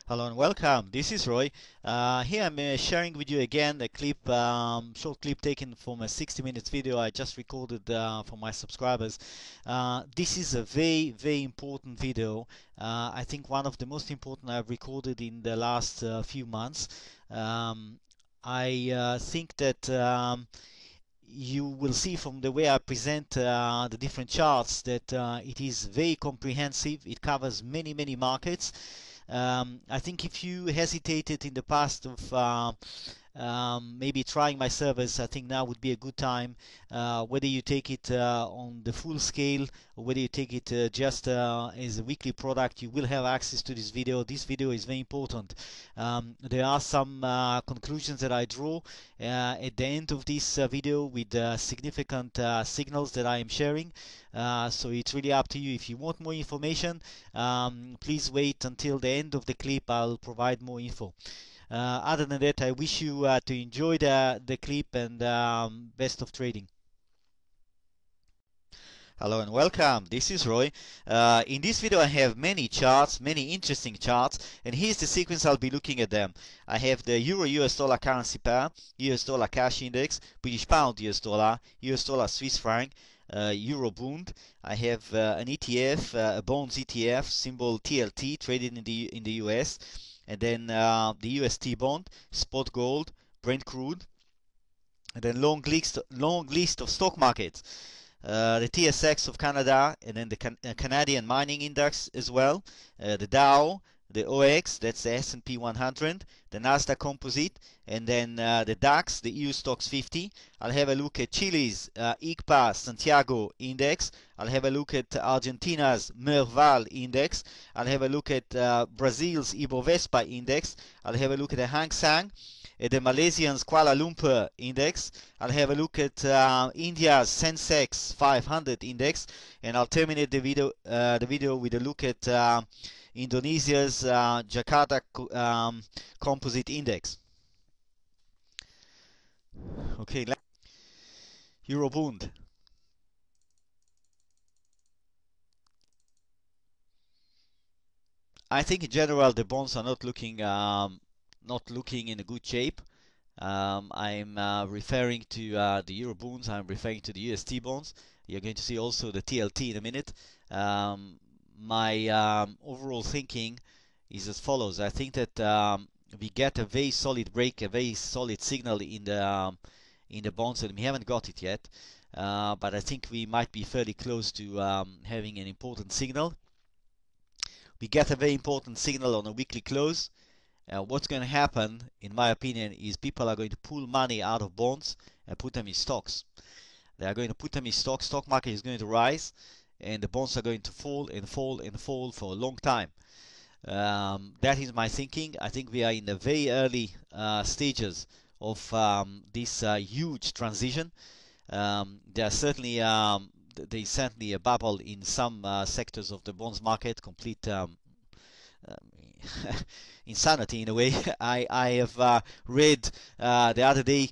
Hello and welcome. This is Roy. Here I'm sharing with you again a clip, short clip taken from a 60 minutes video I just recorded for my subscribers. This is a very important video. I think one of the most important I've recorded in the last few months. I think that you will see from the way I present the different charts that it is very comprehensive. It covers many markets. I think if you hesitated in the past of maybe trying my service, I think now would be a good time. Whether you take it on the full scale or whether you take it just as a weekly product, you will have access to this video. This video is very important. There are some conclusions that I draw at the end of this video with significant signals that I am sharing. So it's really up to you. If you want more information, please wait until the end of the clip. I'll provide more info. Other than that, I wish you to enjoy the clip and best of trading. Hello and welcome. This is Roy. In this video I have many charts, many interesting charts, and here's the sequence I'll be looking at them. I have the Euro US dollar currency pair, US dollar cash index, British pound US dollar Swiss franc, Euro bond. I have an ETF, a bonds ETF, symbol TLT, traded in the US, and then the UST bond, spot gold, Brent crude, and then long list of stock markets. The TSX of Canada, and then the Canadian Mining Index as well, the Dow, the OX, that's the S&P 100, the Nasdaq Composite, and then the DAX, the EU Stocks 50. I'll have a look at Chile's ICPA Santiago Index. I'll have a look at Argentina's Merval Index. I'll have a look at Brazil's Ibovespa Index. I'll have a look at the Hang Seng, the Malaysian's Kuala Lumpur Index. I'll have a look at India's Sensex 500 Index, and I'll terminate the video with a look at Indonesia's Jakarta Composite Index. Okay, Eurobond. I think in general the bonds are not looking in a good shape. I'm referring to the Euro bonds. I'm referring to the UST bonds. You're going to see also the TLT in a minute. My overall thinking is as follows. I think that we get a very solid break, a very solid signal in the bonds, and we haven't got it yet. But I think we might be fairly close to having an important signal. We get a very important signal on a weekly close. What's going to happen, in my opinion, is people are going to pull money out of bonds and put them in stocks. They are going to put them in stocks. Stock market is going to rise, and the bonds are going to fall and fall and fall for a long time. That is my thinking. I think we are in the very early stages of this huge transition. There's certainly a bubble in some sectors of the bonds market, complete insanity in a way. I have read the other day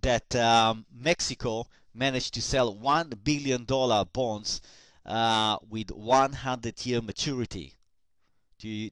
that Mexico managed to sell $1 billion bonds with 100-year maturity. Do you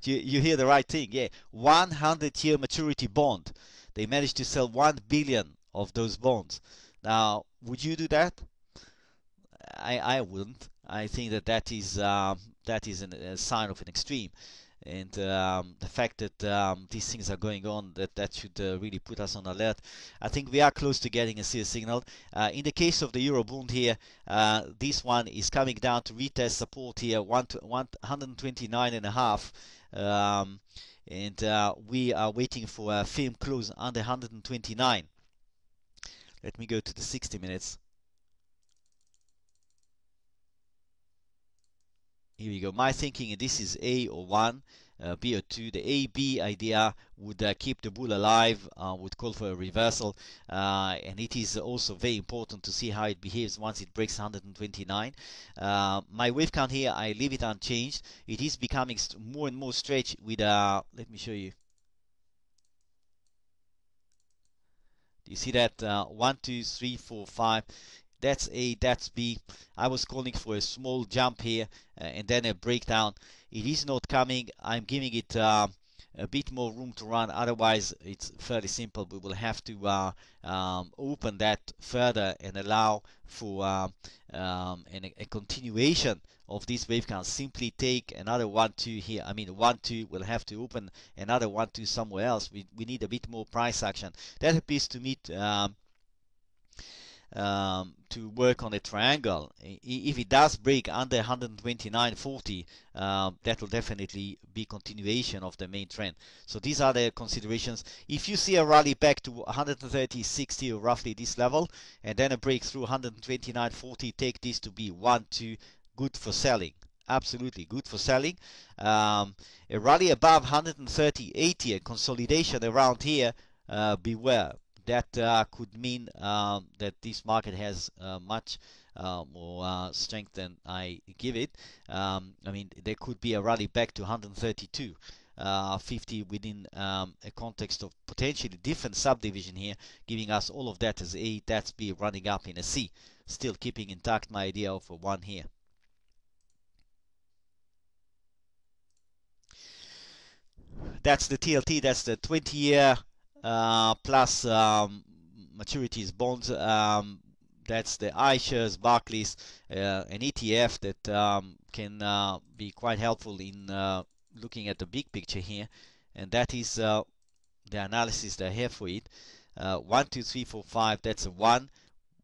hear the right thing? Yeah, 100-year maturity bond. They managed to sell 1 billion of those bonds. Now, would you do that? I wouldn't. I think that is a sign of an extreme, and the fact that these things are going on, that should really put us on alert. I think we are close to getting a serious signal. In the case of the Euro bond here, this one is coming down to retest support here, 129.5, and we are waiting for a firm close under 129. Let me go to the 60 minutes. Here we go. My thinking, this is A or 1, B or 2. The A-B idea would keep the bull alive, would call for a reversal, and it is also very important to see how it behaves once it breaks 129. My wave count here, I leave it unchanged. It is becoming more and more stretched with, let me show you. Do you see that? 1, 2, 3, 4, 5. That's A, that's B. I was calling for a small jump here and then a breakdown. It is not coming. I'm giving it a bit more room to run, otherwise it's fairly simple. We will have to open that further and allow for a continuation of this wave count. Simply take another 1-2 here. I mean 1-2, we'll have to open another 1-2 somewhere else. We need a bit more price action. That appears to me to work on a triangle. If it does break under 129.40, that will definitely be continuation of the main trend. So these are the considerations. If you see a rally back to 130.60 or roughly this level, and then a break through 129.40, take this to be 1-2, good for selling. Absolutely good for selling. A rally above 130.80, a consolidation around here, beware. That could mean that this market has much more strength than I give it. I mean, there could be a rally back to 132. 50 within a context of potentially different subdivision here, giving us all of that as A, that's B, running up in a C. Still keeping intact my idea of a 1 here. That's the TLT, that's the 20-year plus maturities bonds. That's the iShares, Barclays, an ETF that can be quite helpful in looking at the big picture here, and that is the analysis that I have for it. 1, 2, 3, 4, 5, that's a 1.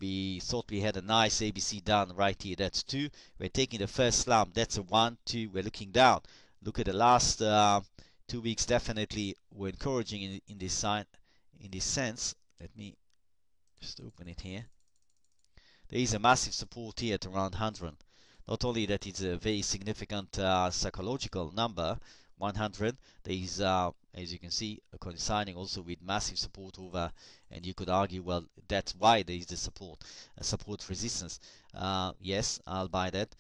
We thought we had a nice ABC down right here, that's 2. We're taking the first slump, that's a 1, 2. We're looking down. Look at the last 2 weeks, definitely were encouraging in this sign, in this sense. Let me just open it here. There is a massive support here at around 100. Not only that, it's a very significant psychological number, 100. There is, as you can see, coinciding also with massive support over, and you could argue, well, that's why there is the support resistance. Yes, I'll buy that.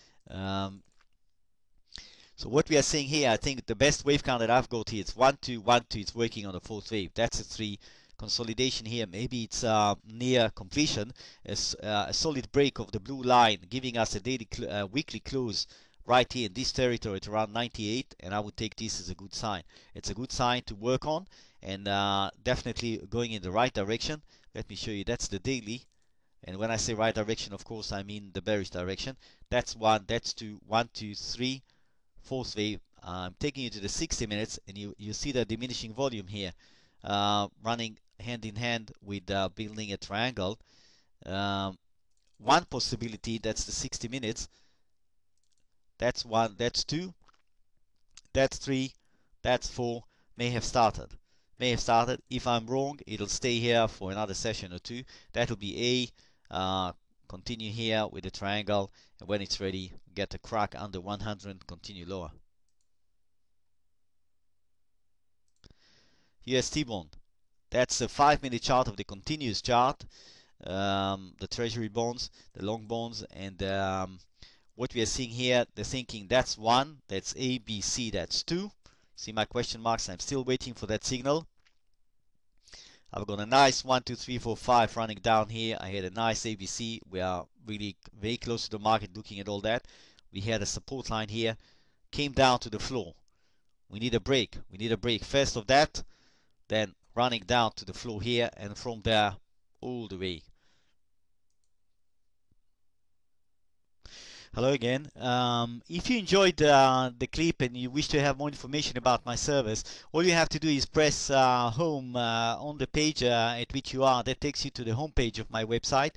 So what we are seeing here, I think the best wave count that I've got here, it's 1, 2, 1, 2. It's working on the fourth wave. That's a 3. Consolidation here. Maybe it's near completion. A solid break of the blue line, giving us a daily, weekly close right here in this territory at around 98, and I would take this as a good sign. It's a good sign to work on, and definitely going in the right direction. Let me show you. That's the daily. And when I say right direction, of course, I mean the bearish direction. That's 1, that's 2, 1, 2, 3. Fourth wave. I'm taking you to the 60 minutes, and you see the diminishing volume here, running hand in hand with building a triangle. One possibility, that's the 60 minutes. That's 1, that's 2, that's 3, that's 4. May have started. If I'm wrong, it'll stay here for another session or 2. That'll be A. Continue here with the triangle, and when it's ready, get a crack under 100, continue lower. US T-bond. That's a 5-minute chart of the continuous chart. The treasury bonds, the long bonds, and what we are seeing here, the thinking, that's 1, that's A, B, C, that's 2. See my question marks? I'm still waiting for that signal. I've got a nice 1, 2, 3, 4, 5 running down here. I had a nice ABC. We are really very close to the market looking at all that. We had a support line here. Came down to the floor. We need a break. First of that, then running down to the floor here, and from there all the way. Hello again. If you enjoyed the clip and you wish to have more information about my service, all you have to do is press home on the page at which you are. That takes you to the home page of my website.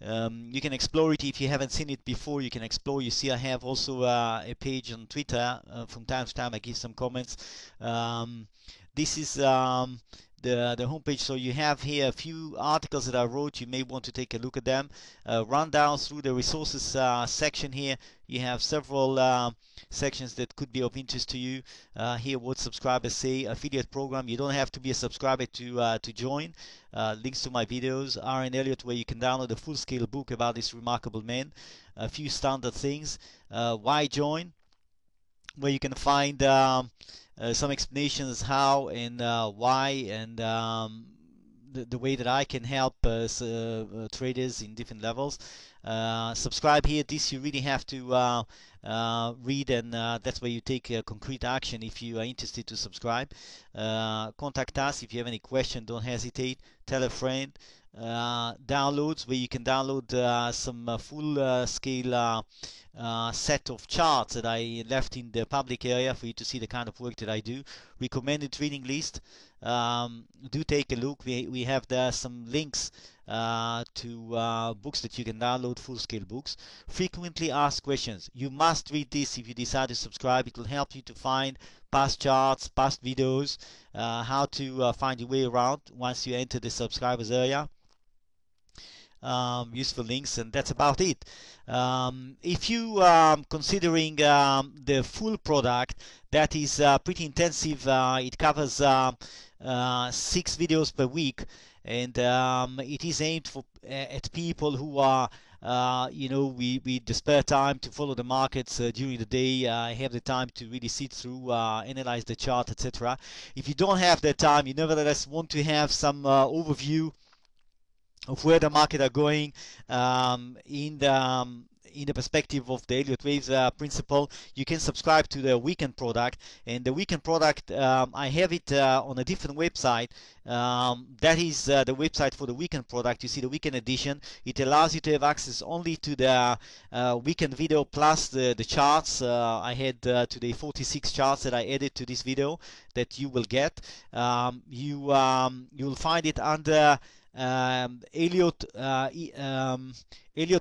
You can explore it if you haven't seen it before. You can explore. You see I have also a page on Twitter. From time to time I give some comments. This is the homepage. So you have here a few articles that I wrote. You may want to take a look at them. Run down through the resources section here. You have several sections that could be of interest to you. Here, what subscribers say. Affiliate program. You don't have to be a subscriber to join. Links to my videos are in Elliott, where you can download a full-scale book about this remarkable man. A few standard things. Why join? Where you can find some explanations how and why, and the way that I can help traders in different levels. Subscribe here. This you really have to read, and that's where you take concrete action if you are interested to subscribe. Contact us if you have any question. Don't hesitate. Tell a friend. Downloads, where you can download some full scale set of charts that I left in the public area for you to see the kind of work that I do. Recommended reading list. Do take a look. We have there some links to books that you can download, full-scale books. Frequently asked questions. You must read this if you decide to subscribe. It will help you to find past charts, past videos, how to find your way around once you enter the subscribers area. Useful links, and that's about it. If you considering the full product, that is pretty intensive. It covers 6 videos per week, and it is aimed for at people who are with the spare time to follow the markets during the day, have the time to really sit through, analyze the chart, etc. If you don't have that time, you nevertheless want to have some overview of where the market are going in the perspective of the Elliott Waves principle, you can subscribe to the weekend product. And the weekend product, I have it on a different website. That is the website for the weekend product. You see the weekend edition. It allows you to have access only to the weekend video plus the charts. I had today 46 charts that I added to this video that you will get. You'll find it under Elliott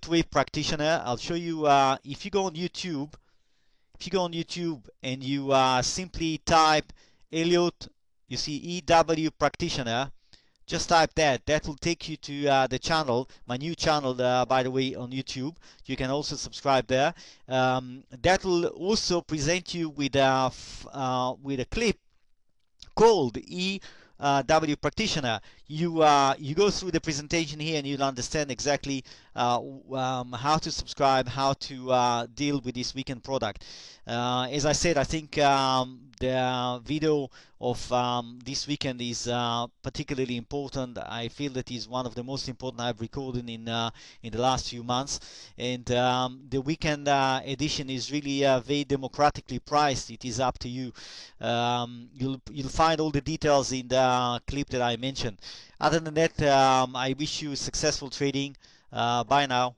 Wave Practitioner. I'll show you if you go on YouTube. If you go on YouTube and you simply type Elliott, you see EW Practitioner. Just type that. That will take you to the channel, my new channel, by the way, on YouTube. You can also subscribe there. That will also present you with a clip called W Practitioner. You go through the presentation here and you'll understand exactly how to subscribe, how to deal with this weekend product. As I said, I think the video of this weekend is particularly important. I feel that is one of the most important I've recorded in the last few months, and the weekend edition is really very democratically priced. It is up to you. You'll find all the details in the clip that I mentioned. Other than that, I wish you successful trading. Bye now.